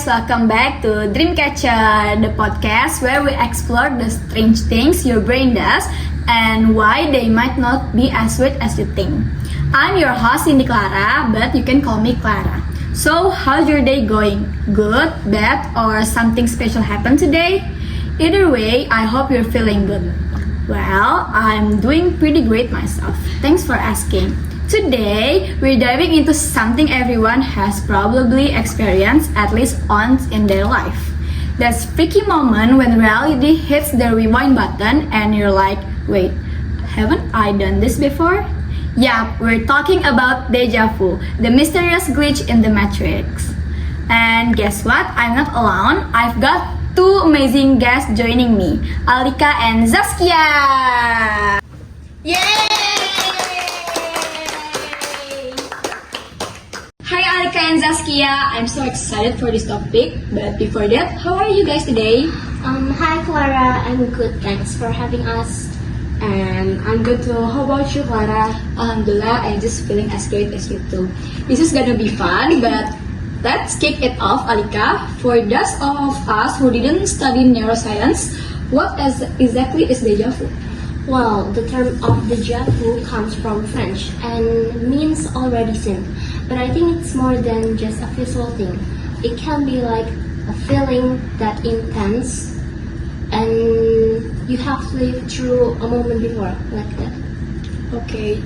welcome back to Dreamcatcher, the podcast where we explore the strange things your brain does and why they might not be as weird as you think. I'm your host Cindy Clara, but you can call me Clara. So, how's your day going? Good, bad, or something special happened today? Either way, I hope you're feeling good. Well, I'm doing pretty great myself. Thanks for asking. Today, we're diving into something everyone has probably experienced at least once in their life. That freaky moment when reality hits the rewind button and you're like, wait, haven't I done this before? Yup, we're talking about deja vu, the mysterious glitch in the matrix. And guess what? I'm not alone. I've got two amazing guests joining me, Alika and Zaskia! Yay! Hi Alika and Zaskia, I'm so excited for this topic. But before that, how are you guys today? Hi Clara, I'm good. Thanks for having us. And I'm good too. How about you, Clara? Alhamdulillah, I'm just feeling as great as you too. This is gonna be fun, but let's kick it off, Alika. For those of us who didn't study neuroscience, what exactly is deja vu? Well, the term of deja vu comes from French and means already seen. But I think it's more than just a visual thing. It can be like a feeling that intense and you have lived through a moment before, like that. Okay,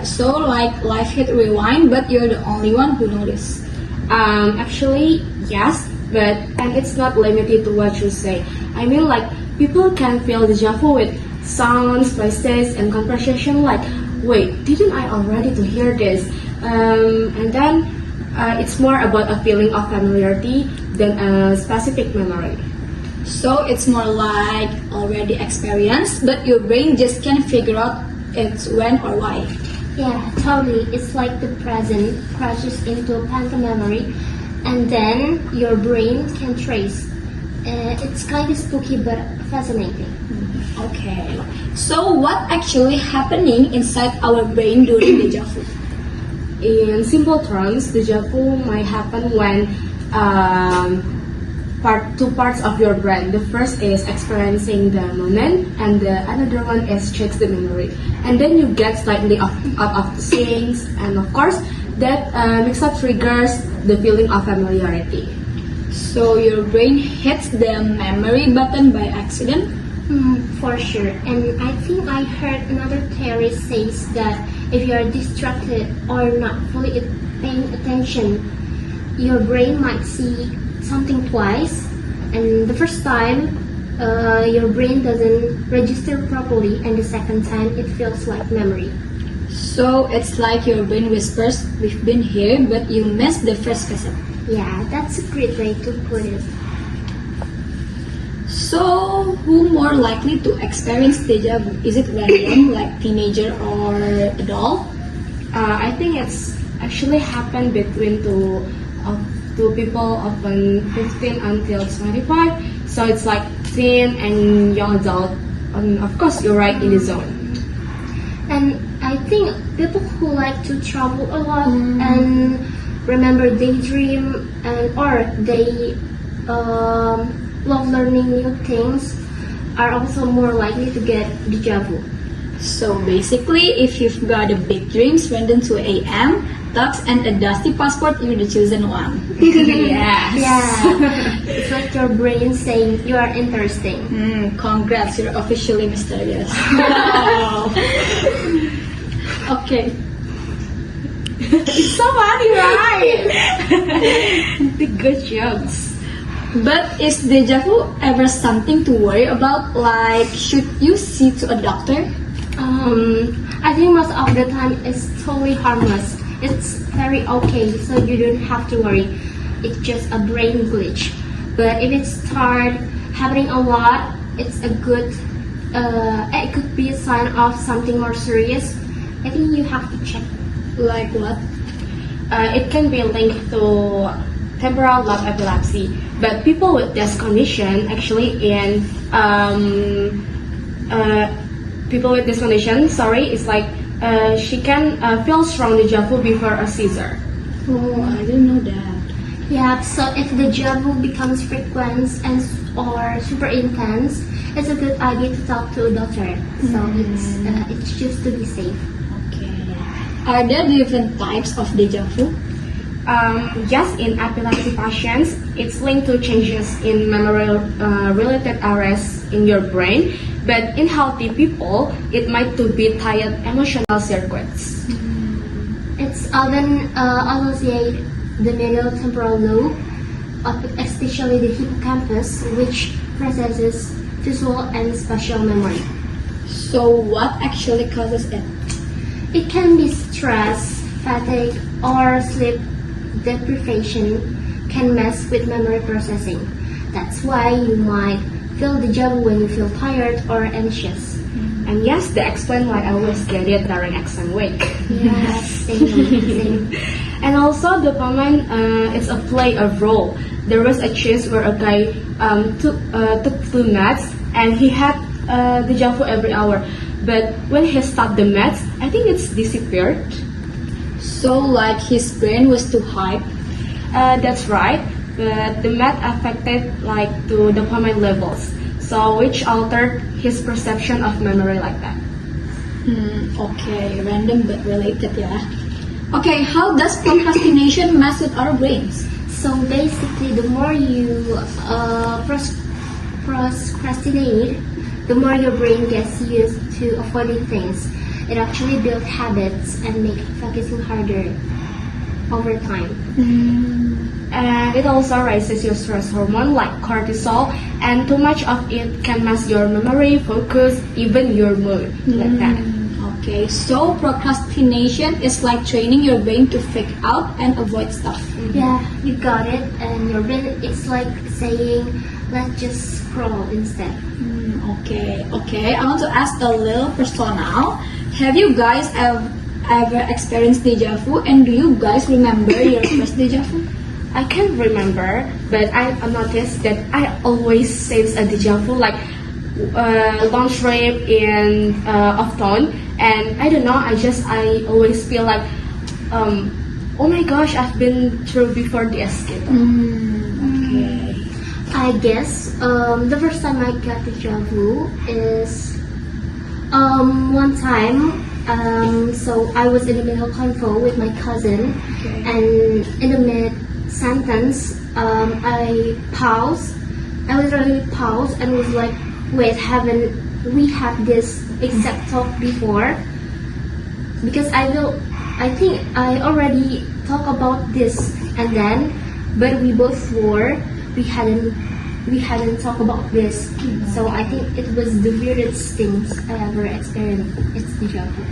so like life hit rewind, but you're the only one who noticed. Actually, yes, but and it's not limited to what you say. I mean, like people can feel deja vu with sounds, voices, and conversation. Like, wait, didn't I already to hear this? And then it's more about a feeling of familiarity than a specific memory. So it's more like already experienced, but your brain just can't figure out it's when or why. Yeah, totally. It's like the present crashes into a phantom memory and then your brain can trace. It's kind of spooky but fascinating. Okay, so what actually happening inside our brain during deja vu? In simple terms, deja vu might happen when two parts of your brain. The first is experiencing the moment, and the another one is checks the memory. And then you get slightly out of the things, and of course, that mix-up triggers the feeling of familiarity. So your brain hits the memory button by accident? For sure. And I think I heard another theory says that if you are distracted or not fully paying attention, your brain might see something twice, and the first time your brain doesn't register properly, and the second time it feels like memory. So it's like your brain whispers, we've been here, but you missed the first visit. Yeah, that's a great way to put it. So who more likely to experience deja vu? Is it random, like teenager or adult? I think it's actually happened between two people, often 15 until 25. So it's like teen and young adult. And of course, you're right in the zone. And I think people who like to travel a lot and remember daydream and or they love learning new things are also more likely to get deja vu. So basically, if you've got a big dreams random 2 a.m., talks and a dusty passport, you're the chosen one. Yes. Yeah, it's like your brain saying you are interesting. Congrats, you're officially mysterious. Wow. Okay. It's so funny, right? The good jokes. But is deja vu ever something to worry about? Like, should you see to a doctor? I think most of the time it's totally harmless. It's very okay, so you don't have to worry. It's just a brain glitch. But if it start happening a lot, it's a good. It could be a sign of something more serious. I think you have to check. Like what? It can be linked to temporal lobe epilepsy, but people with this condition actually people with this condition, it's like she can feel strong deja vu before a seizure. Oh, I didn't know that. Yeah, so if the deja vu becomes frequent and or super intense, it's a good idea to talk to a doctor. So it's just to be safe. Okay. Are there different types of deja vu? Yes, in epilepsy patients, it's linked to changes in memory-related areas in your brain. But in healthy people, it might to be tired emotional circuits. It's often associated the middle temporal lobe, especially the hippocampus, which processes visual and spatial memory. So what actually causes it? It can be stress, fatigue, or sleep deprivation can mess with memory processing. That's why you might feel deja vu when you feel tired or anxious. And yes, that explains why I always get it during exam week. Yeah, same. And also dopamine it's a play a role. There was a case where a guy took 2 meds and he had deja vu every hour. But when he stopped the meds, I think it's disappeared. So like his brain was too hype. That's right. But the med affected like to dopamine levels, so which altered his perception of memory like that. Okay, random but related, yeah. Okay, how does procrastination mess with our brains? So basically, the more you procrastinate, the more your brain gets used to avoiding things. It actually builds habits and makes focusing harder over time. And it also raises your stress hormone like cortisol, and too much of it can mess your memory, focus, even your mood, like that. Okay, so procrastination is like training your brain to freak out and avoid stuff. Yeah, you got it. And your brain, it's like saying, let's just scroll instead. Okay. I want to ask a little personal. Have you guys ever experienced deja vu, and do you guys remember your first deja vu? I can't remember, but I noticed that I always sense a deja vu, like long trip in off tone, and I don't know. I always feel like, oh my gosh, I've been through before the escape. Okay. I guess the first time I got deja vu is one time. So I was in the middle convo with my cousin, and in the mid sentence, I paused. I literally paused and was like, "Wait, haven't we had this exact talk before?" Because I think I already talked about this, and then, but we both swore we hadn't talked about this. So I think it was the weirdest things I ever experienced. It's deja vu.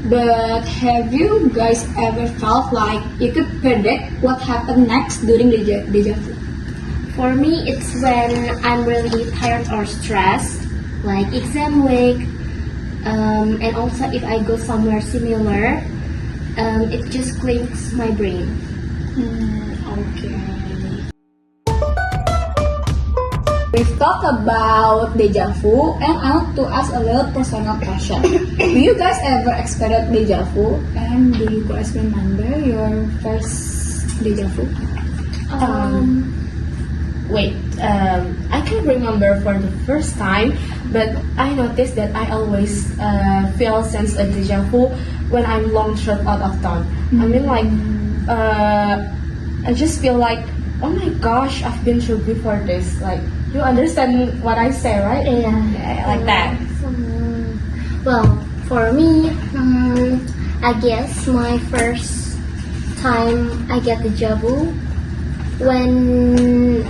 But have you guys ever felt like you could predict what happened next during the deja vu? For me, it's when I'm really tired or stressed, like exam week, and also if I go somewhere similar, it just clicks my brain. Okay. We've talked about deja vu, and I want to ask a little personal question. Do you guys ever experienced deja vu, and do you guys remember your first deja vu? I can't remember for the first time, but I noticed that I always feel sense of deja vu when I'm long trip out of town. I mean, like, I just feel like, oh my gosh, I've been through before this. Like, you understand what I say, right? Yeah, like that. Well, for me, I guess my first time I get deja vu when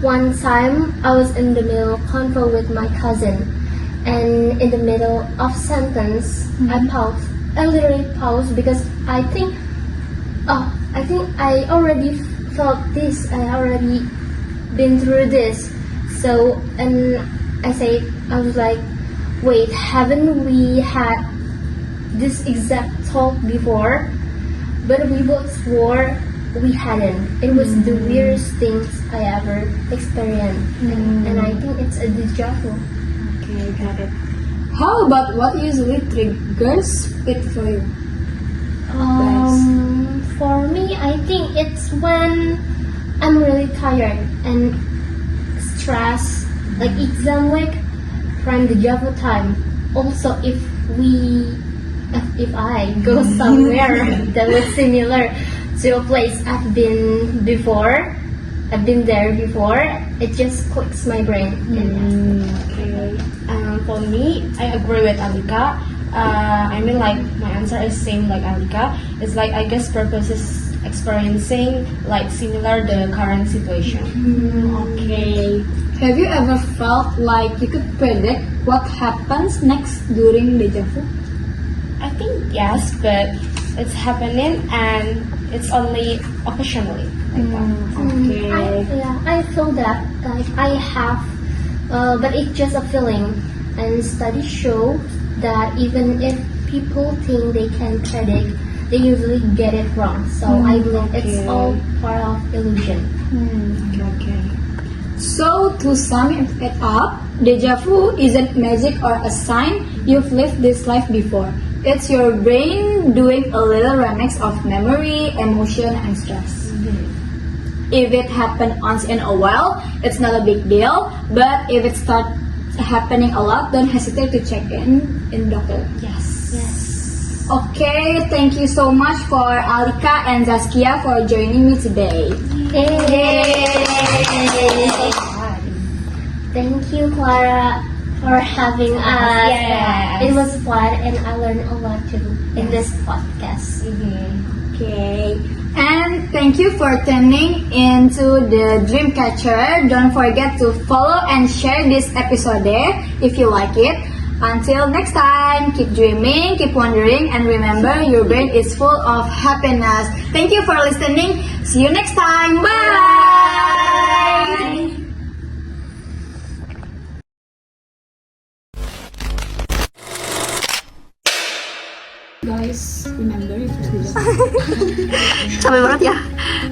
one time I was in the middle convo with my cousin, and in the middle of sentence I paused. I literally paused because I think I already felt this. I already been through this. So, and I was like, wait, haven't we had this exact talk before? But we both swore we hadn't. It was the weirdest things I ever experienced, and I think it's a deja vu. Okay, got it. How about what usually triggers it for you? For me, I think it's when I'm really tired and stressed, like exam week, prime deja vu time. Also, if I go somewhere that was similar to a place I've been there before, it just clicks my brain. Okay. For me, I agree with Alika. Like my answer is same like Alika. It's like I guess purpose is experiencing like similar the current situation. Okay. Have you ever felt like you could predict what happens next during deja vu? I think yes, but it's happening and it's only occasionally. I feel that like I have, but it's just a feeling. And studies show that even if people think they can predict, they usually get it wrong. So I believe it's all part of illusion. Okay. So to sum it up, deja vu isn't magic or a sign you've lived this life before. It's your brain doing a little remix of memory, emotion, and stress. If it happens once in a while, it's not a big deal. But if it starts happening a lot, don't hesitate to check in doctor. Yes. Okay, thank you so much for Alika and Zaskia for joining me today. Thank you, Clara, for having us. Yes. It was fun, and I learned a lot too in this podcast. Okay. And thank you for tuning into the Dreamcatcher. Don't forget to follow and share this episode if you like it. Until next time, keep dreaming, keep wondering, and remember your brain is full of happiness. Thank you for listening. See you next time. Bye! Guys, remember your first deja vu. Capek banget ya.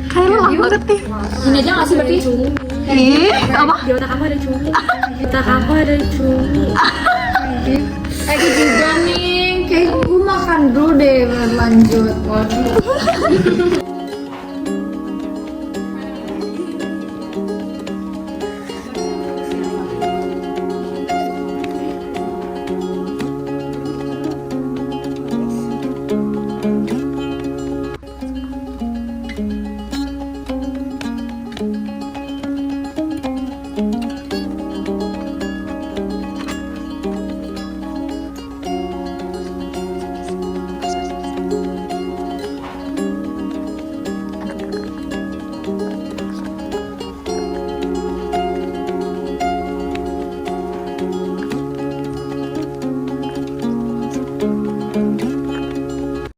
Kayak lelah banget nih. Ini aja nggak sih berarti? Ih, apa? Di otak aku ada cumi. Di otak aku ada cumi. Aku juga nih. Kayak gue makan dulu deh baru lanjut. Waduh.